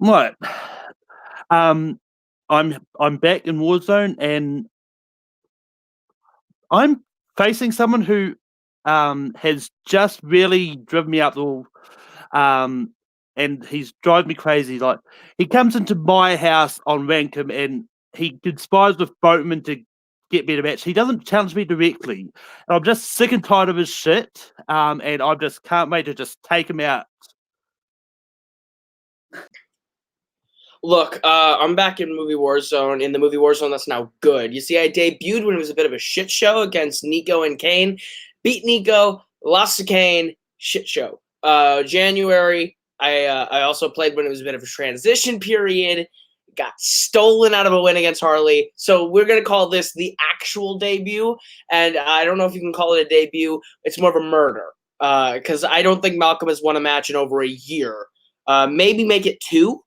Right. I'm back in Warzone, and I'm facing someone who has just really driven me up the wall, and he's driving me crazy. Like, he comes into my house on Rankum, and he conspires with Boatman to get me to match. He doesn't challenge me directly, and I'm just sick and tired of his shit. And I just can't wait to just take him out. Look, I'm back in Movie Warzone, in the Movie Warzone that's now good. You see, I debuted when it was a bit of a shit show against Nico and Cain. Beat Nico, lost to Cain, shit show. January, I also played when it was a bit of a transition period. Got stolen out of a win against Harley. So we're going to call this the actual debut. And I don't know if you can call it a debut. It's more of a murder. Because I don't think Malcolm has won a match in over a year. Maybe make it 2.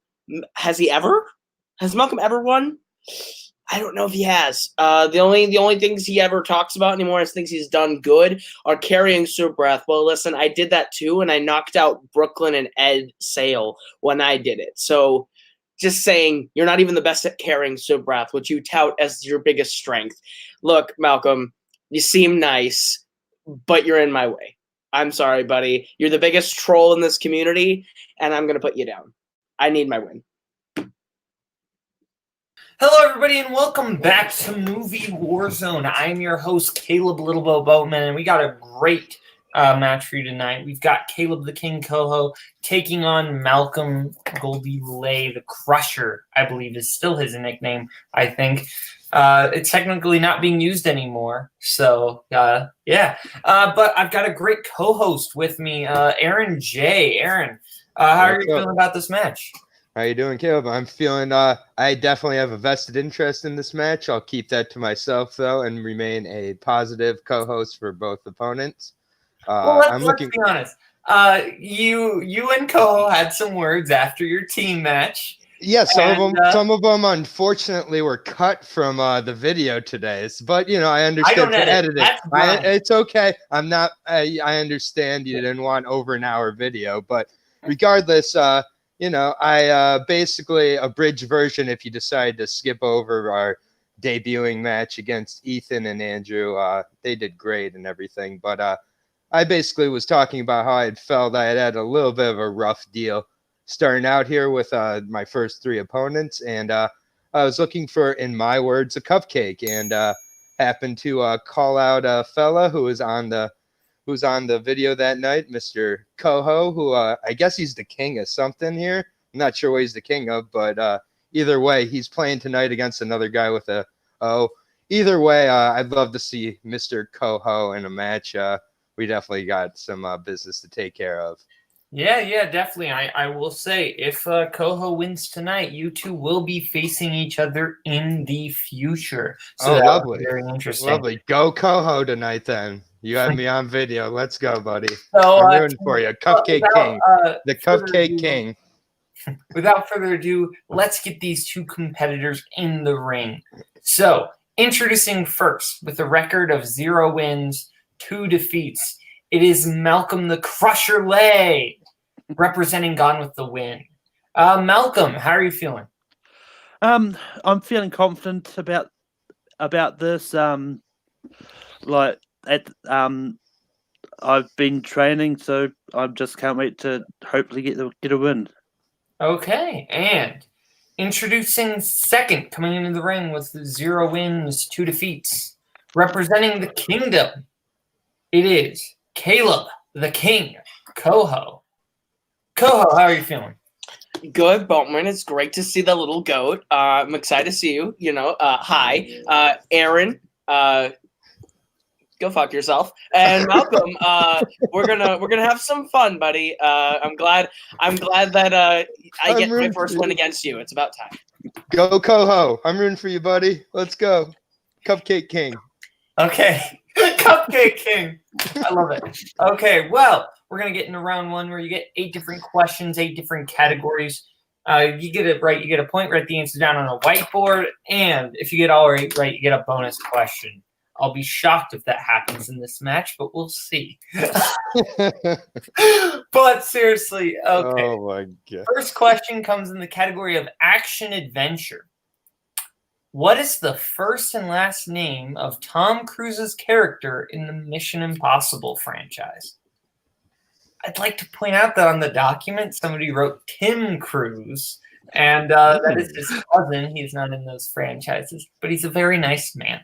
Has he ever? Has Malcolm ever won? I don't know if he has. The only things he ever talks about anymore is things he's done good are carrying Super Breath. Well, listen, I did that too, and I knocked out Brooklyn and Ed Sale when I did it. So just saying, you're not even the best at carrying Super Breath, which you tout as your biggest strength. Look, Malcolm, you seem nice, but you're in my way. I'm sorry, buddy. You're the biggest troll in this community, and I'm going to put you down. I need my win. Hello, everybody, and welcome back to Movie Warzone. I'm your host, Kaleb Littlebo Boatman, and we got a great match for you tonight. We've got Kaleb the King Koho taking on Malcolm Goldie Lay, the Crusher, I believe is still his nickname, I think. It's technically not being used anymore, so yeah. But I've got a great co-host with me, Aaron J. Aaron, how are you feeling about this match? How you doing, Caleb? I'm feeling I definitely have a vested interest in this match. I'll keep that to myself, though, and remain a positive co-host for both opponents. Well, let's be honest. You and Koho had some words after your team match. Yeah, some of them unfortunately were cut from the video today. But I understand for editing. It's okay. I understand you didn't want over an hour video, but regardless, I basically abridged version. If you decide to skip over our debuting match against Ethan and Andrew, they did great and everything. But I basically was talking about how I felt I had a little bit of a rough deal starting out here with my first 3 opponents, and I was looking for, in my words, a cupcake, and happened to call out a fella who was on the video that night, Mr. Koho, who I guess he's the king of something here. I'm not sure what he's the king of, but either way, he's playing tonight against another guy with a O. Either way, I'd love to see Mr. Koho in a match. We definitely got some business to take care of. Yeah, definitely. I will say, if Koho wins tonight, you two will be facing each other in the future. So lovely. Very interesting. Lovely. Go Koho tonight, then. You have me on video. Let's go, buddy. So, I'm rooting for you. Cupcake King. The Cupcake King. Without further ado, let's get these two competitors in the ring. So, introducing first, with a record of 0 wins, 2 defeats, it is Malcolm the Crusher Lay, representing Gone with the Wind. Malcolm, how are you feeling? I'm feeling confident about this. I've been training, so I just can't wait to hopefully get a win. Okay, and introducing second, coming into the ring with 0 wins, 2 defeats, representing the Kingdom, it is Kaleb the King Koho. Koho, how are you feeling? Good, Boatman. It's great to see the little goat. I'm excited to see you. Hi, Aaron. Go fuck yourself. And Malcolm, we're gonna have some fun, buddy. I'm glad that I get my first win against you. It's about time. Go Koho. I'm rooting for you, buddy. Let's go. Cupcake King. Okay. Cupcake King. I love it. Okay, well, we're going to get into round 1 where you get 8 different questions, 8 different categories. You get it right, you get a point. Write the answer down on a whiteboard. And if you get all 8 right, you get a bonus question. I'll be shocked if that happens in this match, but we'll see. But seriously, okay. Oh my god. First question comes in the category of action adventure. What is the first and last name of Tom Cruise's character in the Mission Impossible franchise? I'd like to point out that on the document, somebody wrote Tim Cruise, and that is his cousin. He's not in those franchises, but he's a very nice man.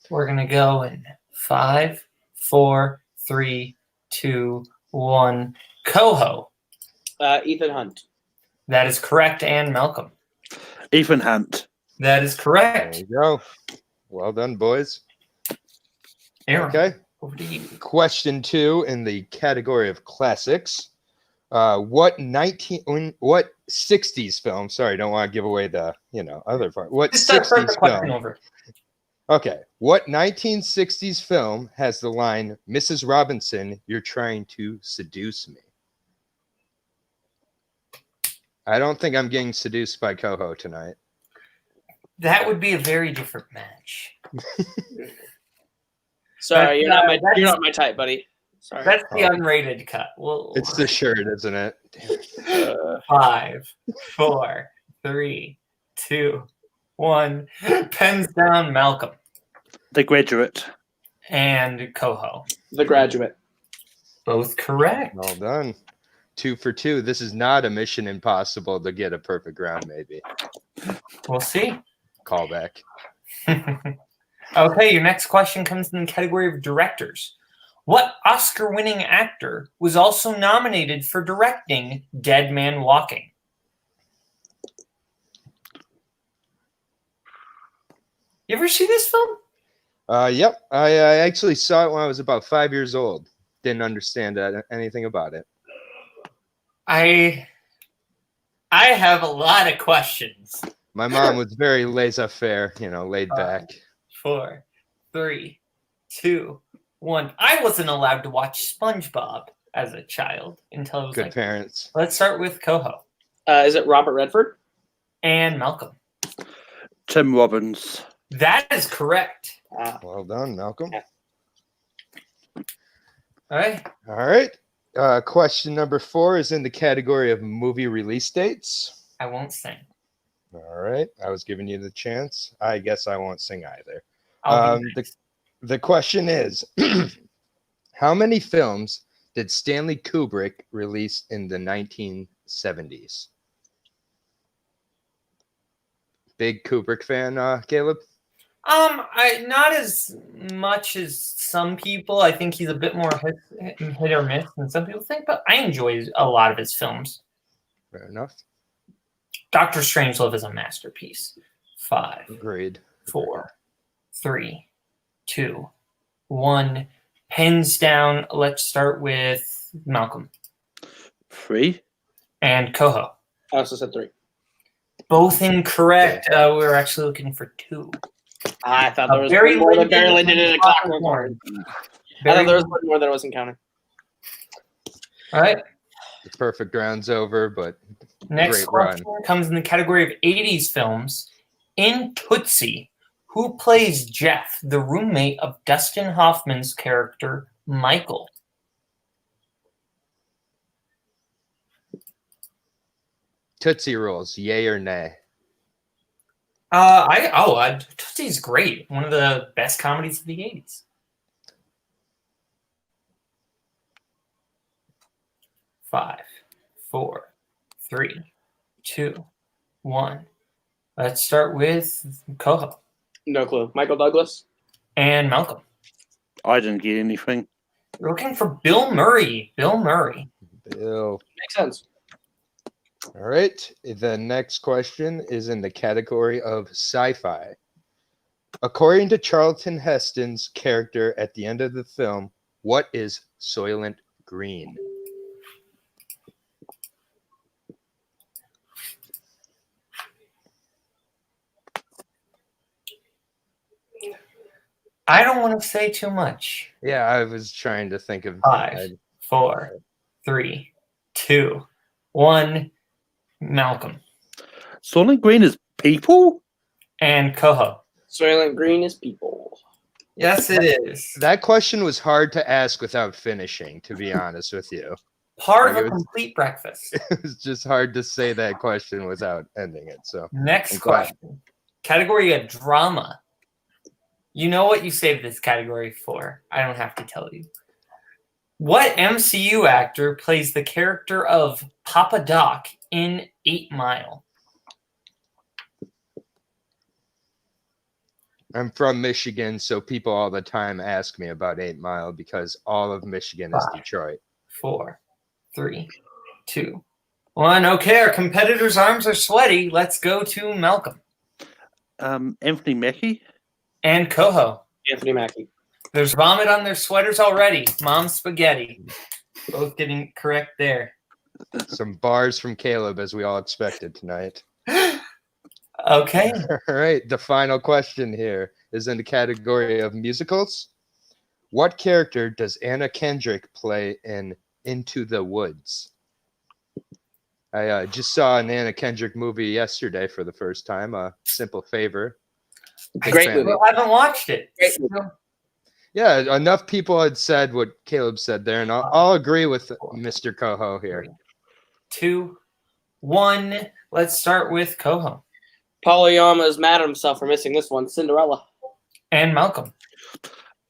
We're going to go in 5, 4, 3, 2, 1. Koho. Ethan Hunt. That is correct, and Malcolm. Ethan Hunt. That is There correct. you go. Well done, boys. Aaron, Okay. over to you. Question 2 in the category of classics. What 60s film? Sorry, don't want to give away the other part. What Just start the 60s question film? over. Okay. What 1960s film has the line, "Mrs. Robinson, you're trying to seduce me"? I don't think I'm getting seduced by Koho tonight. That would be a very different match. Sorry, you're not That's- my type, buddy. Sorry. That's the unrated cut. We'll, It's the shirt, isn't it? 5, 4, 3, 2, 1. Pens down, Malcolm The Graduate. and Koho. The Graduate. Both correct. Well done. 2 for 2. This is not a Mission Impossible to get a perfect round, maybe. We'll see. Callback. Okay, your next question comes in the category of directors. What Oscar-winning actor was also nominated for directing Dead Man Walking? You ever see this film? Yep. I actually saw it when I was about 5 years old. Didn't understand anything about it. I have a lot of questions. My mom was very laissez-faire, laid back. 4, 3, 2, 1. I wasn't allowed to watch SpongeBob as a child until I was Good parents. Let's start with Koho Is it Robert Redford? and Malcolm. Tim Robbins. That is correct. Well done, Malcolm. All right. All right. Question number 4 is in the category of movie release dates. I won't sing. All right. I was giving you the chance. I guess I won't sing either. I'll be next. The question is, how many films did Stanley Kubrick release in the 1970s? Big Kubrick fan, Caleb? I not as much as some people. I think he's a bit more hit or miss than some people think, but I enjoy a lot of his films. Fair enough. Doctor Strangelove is a masterpiece. 5, Agreed. 4, 3, 2, 1. Pens down. Let's start with Malcolm 3. and Koho. I also said 3. Both incorrect. We were actually looking for 2. I thought there was Very one more that limited barely did it in a clockwork popcorn. orange. I thought there was one more that I wasn't counting. All right. The perfect round's over, but Next great run. question comes in the category of 80s films. In Tootsie, who plays Jeff, the roommate of Dustin Hoffman's character, Michael? Tootsie Rolls, yay or nay? Tootsie's great. One of the best comedies of the 80s. 5, 4, 3, 2, 1. Let's start with Koho No clue. Michael Douglas? and Malcolm. I didn't get anything. We're looking for Bill Murray. Bill Murray. Bill. Makes sense. All right. The next question is in the category of sci-fi. According to Charlton Heston's character at the end of the film, what is Soylent Green? I don't want to say too much. Yeah, I was trying to think of 5, 4, 3, 2, 1. Malcolm Soylent Green is people? and Koho. Soylent Green is people. Yes, it is. That question was hard to ask without finishing, to be honest with you. Part of Like, a it was- complete breakfast. It was just hard to say that question without ending it. So Next I'm glad. question. Category of drama. You know what you saved this category for. I don't have to tell you. What MCU actor plays the character of Papa Doc in 8 Mile? I'm from Michigan, so people all the time ask me about 8 Mile because all of Michigan is Detroit. 4, 3, 2, 1. Okay, our competitors' arms are sweaty. Let's go to Malcolm Anthony Mackie. and Koho. Anthony Mackie. There's vomit on their sweaters already. Mom's spaghetti. Both getting correct there. Some bars from Caleb, as we all expected tonight. Okay. All right, the final question here is in the category of musicals. What character does Anna Kendrick play in Into the Woods? I just saw an Anna Kendrick movie yesterday for the first time, Simple Favor. Big Great fan. movie. I haven't watched it. Great movie. Yeah, enough people had said what Caleb said there, and I'll agree with Mr. Koho here. 2, 1. Let's start with Koho Paul Yama is mad at himself for missing this one. Cinderella. and Malcolm.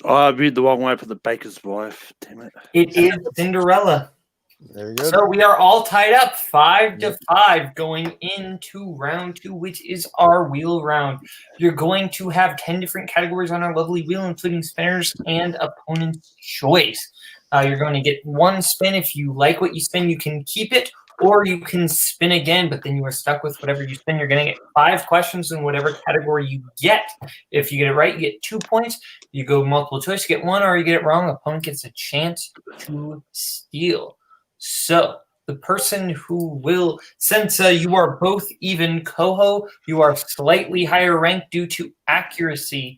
Oh, I read the wrong way for the baker's wife. Damn it. It is Cinderella. Very good. So we are all tied up 5-5 going into round 2, which is our wheel round. You're going to have 10 different categories on our lovely wheel, including spinners and opponent's choice. You're going to get 1 spin. If you like what you spin, you can keep it, or you can spin again, but then you are stuck with whatever you spin. You're going to get 5 questions in whatever category you get. If you get it right, you get 2 points. You go multiple choice, you get 1, or you get it wrong, opponent gets a chance to steal. So the person who will, since you are both even, Koho, you are slightly higher ranked due to accuracy.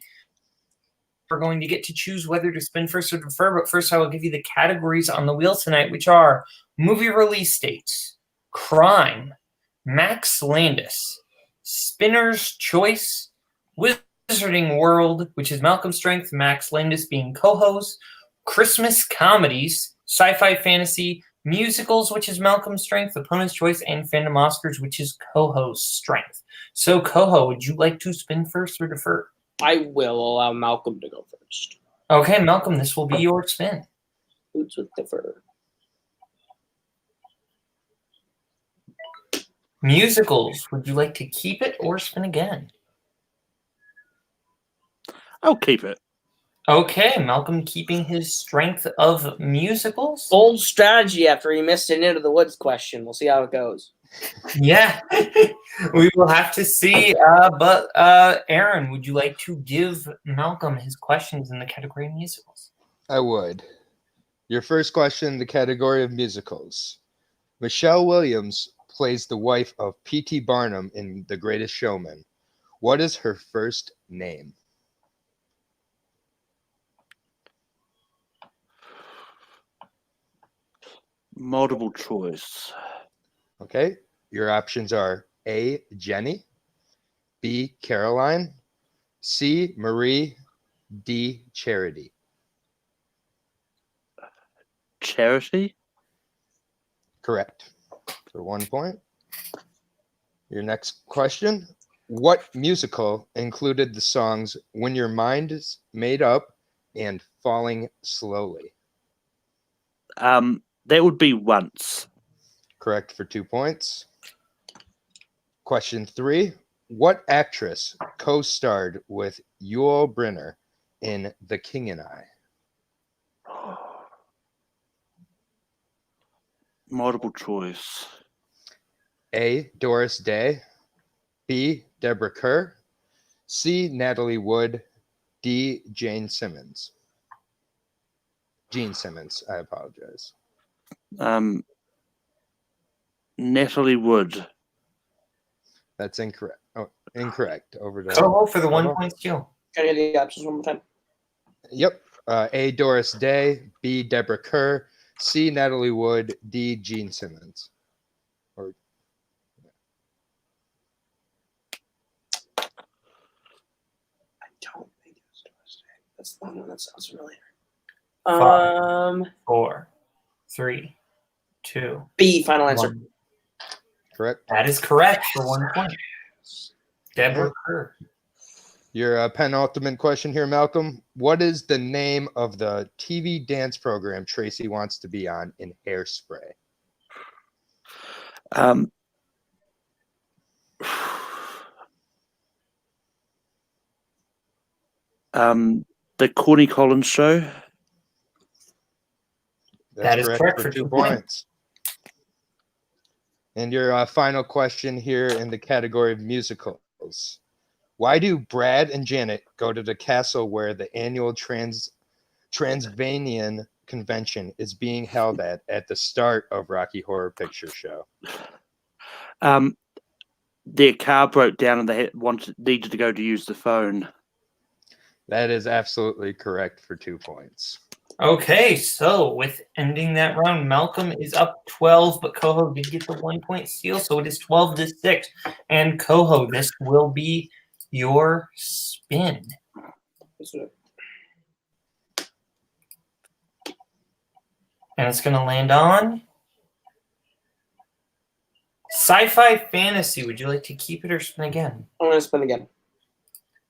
We're going to get to choose whether to spin first or defer, but first I will give you the categories on the wheel tonight, which are movie release dates, crime, Max Landis, spinner's choice, Wizarding World, which is Malcolm's strength, Max Landis being Koho's, Christmas comedies, sci-fi fantasy, musicals, which is Malcolm's strength, opponent's choice, and Fandom Oscars, which is Koho's strength. So, Koho, would you like to spin first or defer? I will allow Malcolm to go first. Okay, Malcolm, this will be your spin. Boots with defer. Musicals, would you like to keep it or spin again? I'll keep it. Okay, Malcolm keeping his strength of musicals. Bold strategy after he missed an Into the Woods question. We'll see how it goes. Yeah, we will have to see. But Aaron, would you like to give Malcolm his questions in the category of musicals? I would. Your first question, the category of musicals. Michelle Williams plays the wife of P.T. Barnum in The Greatest Showman. What is her first name? Multiple choice. Okay. Your options are A, Jenny, B, Caroline, C, Marie, D, Charity. Charity. Correct. For 1 point. Your next question. What musical included the songs When Your Mind is Made Up and Falling Slowly? That would be Once. Correct for 2 points. Question 3. What actress co-starred with Yul Brynner in The King and I? Multiple choice. A, Doris Day, B, Deborah Kerr, C, Natalie Wood, D, Jane Simmons. Gene Simmons, I apologize. Natalie Wood. That's incorrect. Oh, incorrect. Over to Koho for the Koho. 1 point steal. Can I get the options one more time? Yep. A, Doris Day, B, Deborah Kerr, C, Natalie Wood, D, Gene Simmons. Or don't think it was Doris Day. That's the one that sounds familiar. 5, 4, 3, 2, B, final answer. 1. Correct. That is correct for 1 point. Deborah Kerr. Your penultimate question here, Malcolm. What is the name of the TV dance program Tracy wants to be on in Hairspray? The Corny Collins Show. That is correct for 2 points. And your final question here in the category of musicals. Why do Brad and Janet go to the castle where the annual Transylvanian convention is being held at the start of Rocky Horror Picture Show? Their car broke down and they needed to go to use the phone. That is absolutely correct for 2 points. Okay, so with ending that round, Malcolm is up 12, but Koho did get the 1 point steal, so it is 12-6. And Koho, this will be your spin. And it's going to land on sci-fi fantasy. Would you like to keep it or spin again? I'm going to spin again.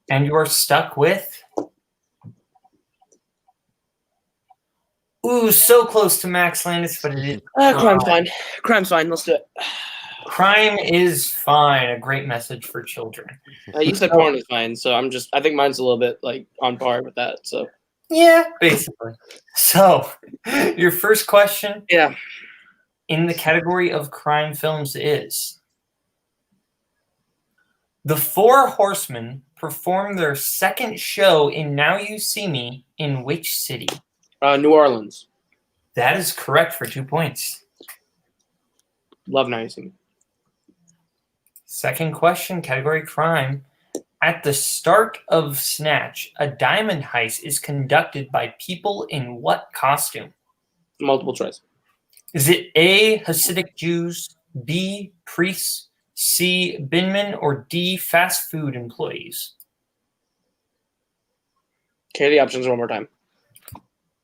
And you are stuck with... Ooh, so close to Max Landis, but it is... Crime's fine. Crime's fine. Let's do it. Crime is fine. A great message for children. You said porn is fine, so I think mine's a little bit like on par with that. So yeah, basically. So your first question, in the category of crime films is: the Four Horsemen perform their second show in Now You See Me in which city? New Orleans. That is correct for 2 points. Love Now You See Me. Second question, category crime. At the start of Snatch, a diamond heist is conducted by people in what costume? Multiple choice. Is it A, Hasidic Jews, B, priests, C, binmen, or D, fast food employees? Okay, the options one more time.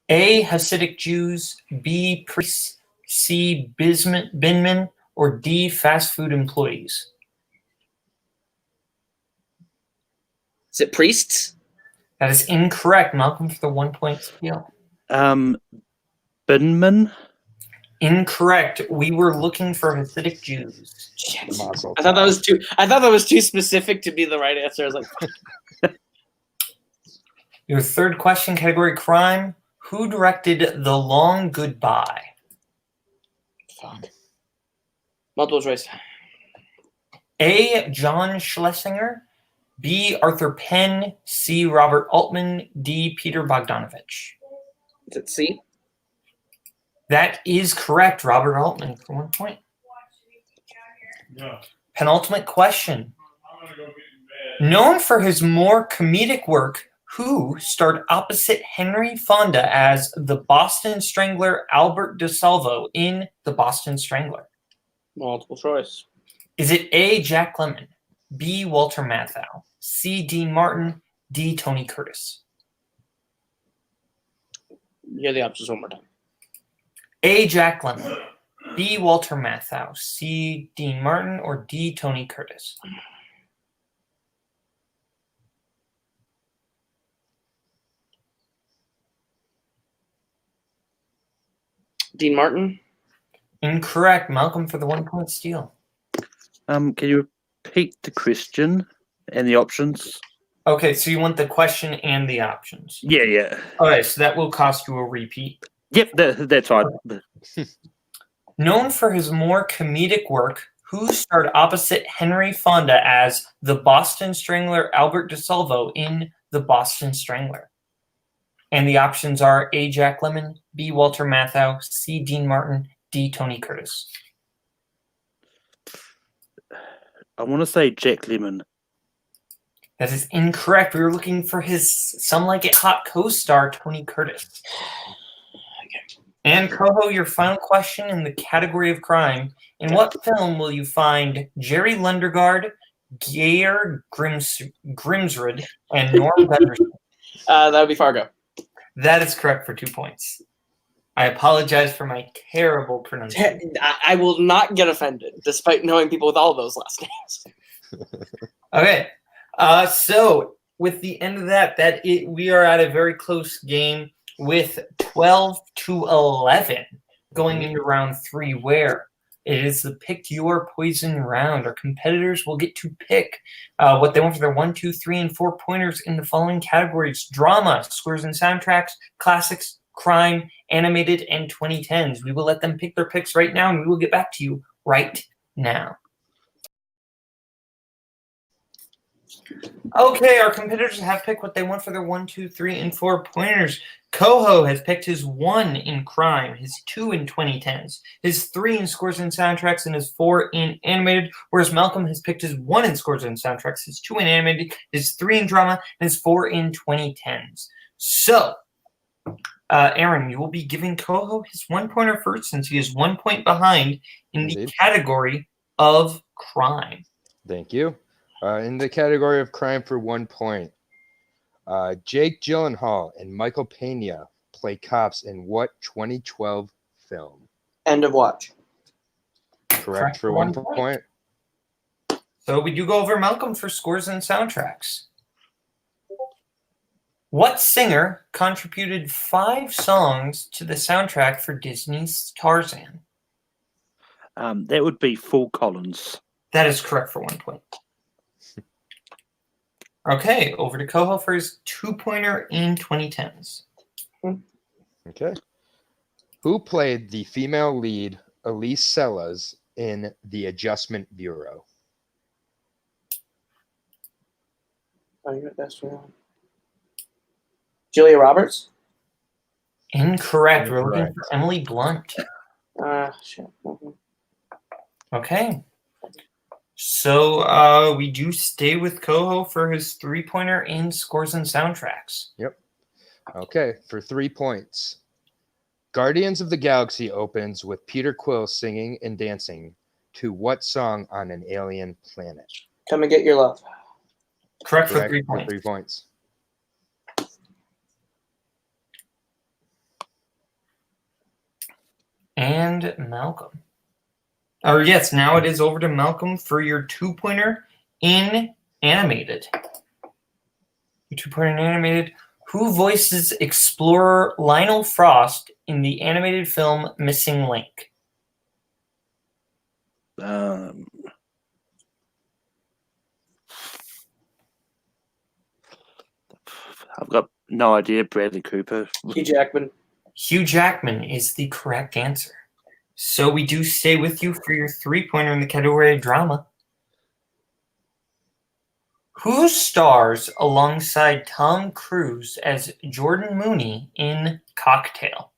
A, Hasidic Jews, B, priests, C, binmen, or D, fast food employees? Is it priests? That is incorrect. Malcolm for the 1 point steal. Binman? Incorrect. We were looking for Hasidic Jews. Shit. I thought that was too specific to be the right answer. I was like, Your third question, category crime. Who directed The Long Goodbye? fuck. Multiple choice. A, John Schlesinger, B, Arthur Penn, C, Robert Altman, D, Peter Bogdanovich. Is it C? That is correct, Robert Altman for 1 point. Yeah. Penultimate question. I'm gonna go get in bed. Known for his more comedic work, who starred opposite Henry Fonda as the Boston Strangler Albert DeSalvo in The Boston Strangler? Multiple choice. Is it A, Jack Lemmon, B, Walter Matthau, C, Dean Martin, D, Tony Curtis? Hear the options one more time. A, Jack Lemmon, B, Walter Matthau, C, Dean Martin, or D, Tony Curtis? Dean Martin. Incorrect. Malcolm for the 1 point steal. Can you repeat the question and the options? Okay, so you want the question and the options. Yeah. Okay, so that will cost you a repeat. Yep, that's right. Known for his more comedic work, who starred opposite Henry Fonda as the Boston Strangler Albert DeSalvo in The Boston Strangler? And the options are A, Jack Lemmon, B, Walter Matthau, C, Dean Martin, D, Tony Curtis. I want to say Jack Lemmon. That is incorrect. We were looking for his Some Like It Hot co-star, Tony Curtis. And Koho, your final question in the category of crime. In what film will you find Jerry Lundegaard, Geir Grimsrud and Norm Gunderson. That would be Fargo. That is correct for 2 points. I apologize for my terrible pronunciation. I will not get offended, despite knowing people with all those last names. Okay. So with the end of that, we are at a very close game with 12-11 going into round 3, where it is the pick your poison round. Our competitors will get to pick what they want for their 1, 2, 3, and 4 pointers in the following categories: drama, scores and soundtracks, classics, crime, animated, and 2010s. We will let them pick their picks right now, and we will get back to you right now. Okay, our competitors have picked what they want for their 1, 2, 3, and 4 pointers. Koho has picked his 1 in crime, his 2 in 2010s, his 3 in scores and soundtracks, and his 4 in animated, whereas Malcolm has picked his 1 in scores and soundtracks, his 2 in animated, his 3 in drama, and his 4 in 2010s. So, Aaron, you will be giving Koho his 1 pointer first, since he is 1 point behind in the category of crime. Thank you. In the category of crime for 1 point, Jake Gyllenhaal and Michael Pena play cops in what 2012 film? End of watch. Correct for 1 point. So we do go over Malcolm for scores and soundtracks. What singer contributed 5 songs to the soundtrack for Disney's Tarzan? That would be Phil Collins. That is correct for 1 point. Okay, over to Koho for his 2-pointer in 2010s. Okay. Who played the female lead, Elise Sellers, in The Adjustment Bureau? Julia Roberts? Incorrect. We're looking for Emily Blunt. Shit. Okay. So we do stay with Koho for his 3-pointer in scores and soundtracks. Yep. Okay, for 3 points. Guardians of the Galaxy opens with Peter Quill singing and dancing to what song on an alien planet? Come and Get Your Love. Correct for 3 points. 3 points. And Malcolm. Or yes, now it is over to Malcolm for your 2-pointer in animated. Your 2-pointer in animated. Who voices explorer Lionel Frost in the animated film Missing Link? I've got no idea. Bradley Cooper. Hugh Jackman. Hugh Jackman is the correct answer. So we do stay with you for your 3-pointer in the category of drama. Who stars alongside Tom Cruise as Jordan Mooney in Cocktail?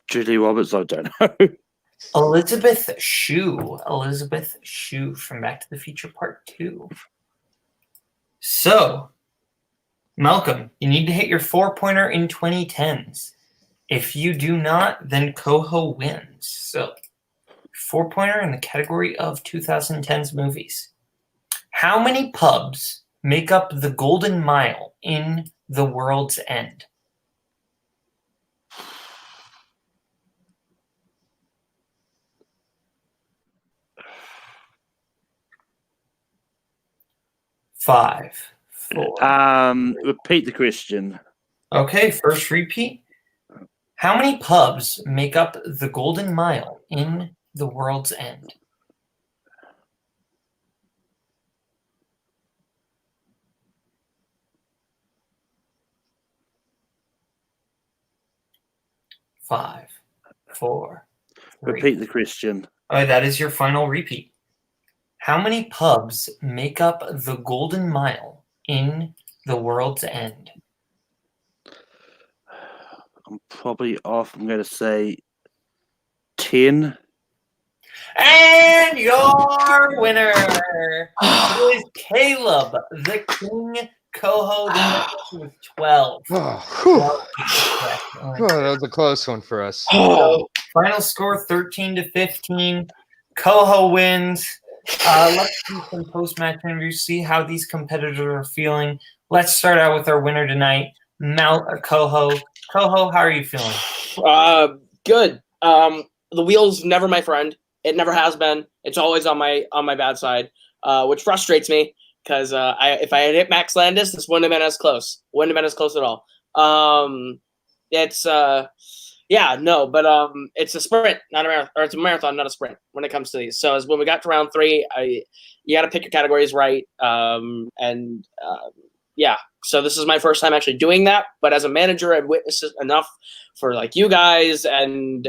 Julie Roberts, I don't know. Elizabeth Shue. Elizabeth Shue from Back to the Future Part 2. So, Malcolm, you need to hit your 4-pointer in 2010s. If you do not, then Koho wins. So, 4-pointer in the category of 2010s movies. How many pubs make up the Golden Mile in The World's End? Five, 4. Repeat the question. Okay, first repeat. How many pubs make up the Golden Mile in The World's End? Five, 4, 3. Repeat the question. All right, that is your final repeat. How many pubs make up the Golden Mile in The World's End? I'm probably off. I'm going to say 10. And your winner is Kaleb the King Koho with 12. Oh, that was a close one for us. So, final score 13-15. Koho wins. Let's do some post-match interviews, see how these competitors are feeling. Let's start out with our winner tonight, Koho. Koho, how are you feeling? Good. The wheel's never my friend. It never has been. It's always on my bad side, which frustrates me because if I had hit Max Landis, this wouldn't have been as close. Wouldn't have been as close at all. It's it's a sprint, not a marathon, or it's a marathon, not a sprint when it comes to these. So as when we got to round 3, you got to pick your categories right. So this is my first time actually doing that. But as a manager, I've witnessed it enough for like you guys and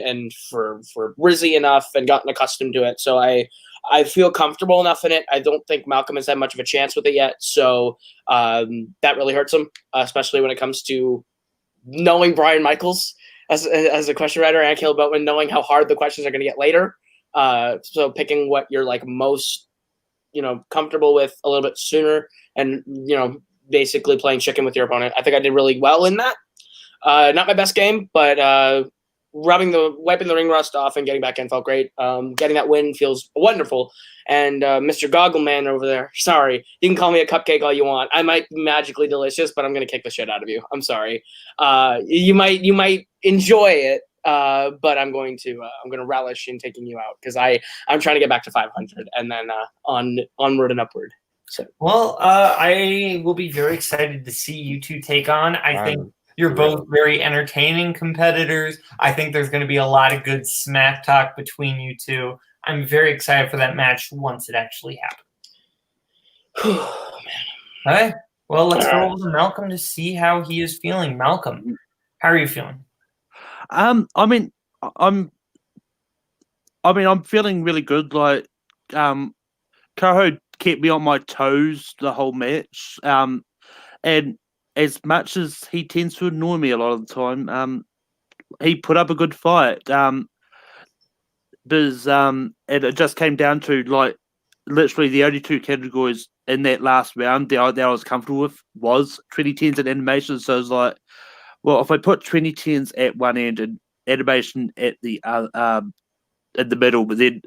for Rizzy enough and gotten accustomed to it. So I feel comfortable enough in it. I don't think Malcolm has had much of a chance with it yet. So that really hurts him, especially when it comes to knowing Brian Michaels as a question writer and Kaleb Boatman, knowing how hard the questions are going to get later. So picking what you're like most, comfortable with a little bit sooner and, basically playing chicken with your opponent. I think I did really well in that. Not my best game, but wiping the ring rust off and getting back in felt great. Getting that win feels wonderful. And Mr. Goggleman over there, sorry, you can call me a cupcake all you want. I might be magically delicious, but I'm gonna kick the shit out of you. I'm sorry. You might enjoy it, but I'm gonna relish in taking you out because I'm trying to get back to 500 and then onward and upward. So. Well, I will be very excited to see you two take on. I think you're both very entertaining competitors. I think there's going to be a lot of good smack talk between you two. I'm very excited for that match once it actually happens. Oh, man. All right. Well, let's go over to Malcolm to see how he is feeling. Malcolm, how are you feeling? I'm feeling really good. Like, Koho kept me on my toes the whole match. And as much as he tends to annoy me a lot of the time, he put up a good fight. And it just came down to like literally the only 2 categories in that last round that I was comfortable with was 2010s and animation. So it's like, well, if I put 2010s at one end and animation at the in the middle, but then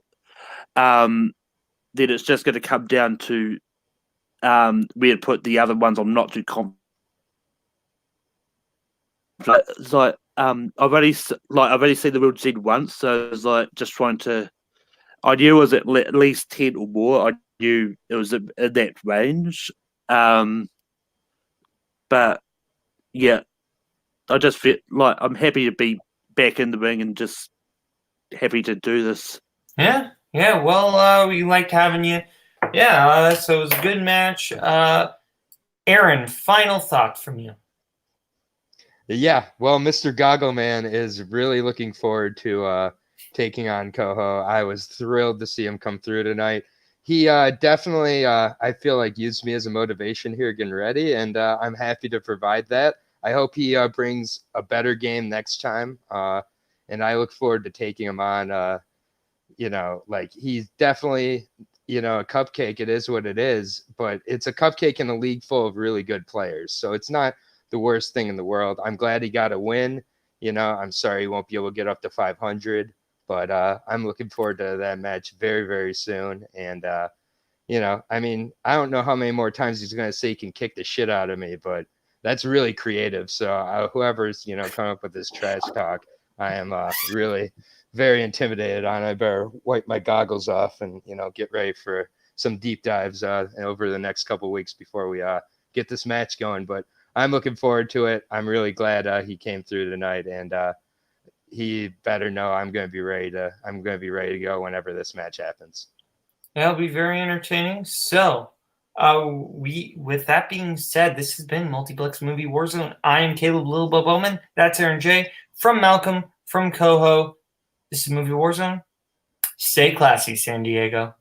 it's just going to come down to where to put the other ones I'm not too confident. It's like I've already seen the World Z once, so it's like just trying to. I knew it was at least 10 or more. I knew it was in that range, but yeah, I just feel like I'm happy to be back in the ring and just happy to do this. Yeah. Well, we liked having you. Yeah. So it was a good match. Aaron, final thought from you. Yeah, well, Mr. Goggleman is really looking forward to taking on Koho. I was thrilled to see him come through tonight. He definitely, I feel like, used me as a motivation here getting ready, and I'm happy to provide that. I hope he brings a better game next time, and I look forward to taking him on. He's definitely, a cupcake. It is what it is, but it's a cupcake in a league full of really good players, so it's not the worst thing in the world. I'm glad he got a win. I'm sorry he won't be able to get up to 500, but I'm looking forward to that match very, very soon. And, I don't know how many more times he's going to say he can kick the shit out of me, but that's really creative. So whoever's, come up with this trash talk, I am really very intimidated on. I better wipe my goggles off and, get ready for some deep dives over the next couple of weeks before we get this match going. But I'm looking forward to it. I'm really glad he came through tonight, and he better know I'm going to be ready to go whenever this match happens. That'll be very entertaining. So, with that being said, this has been Multiplex Movie Warzone. I am Kaleb Little Boatman. That's Aaron J. From Malcolm, from Koho. This is Movie Warzone. Stay classy, San Diego.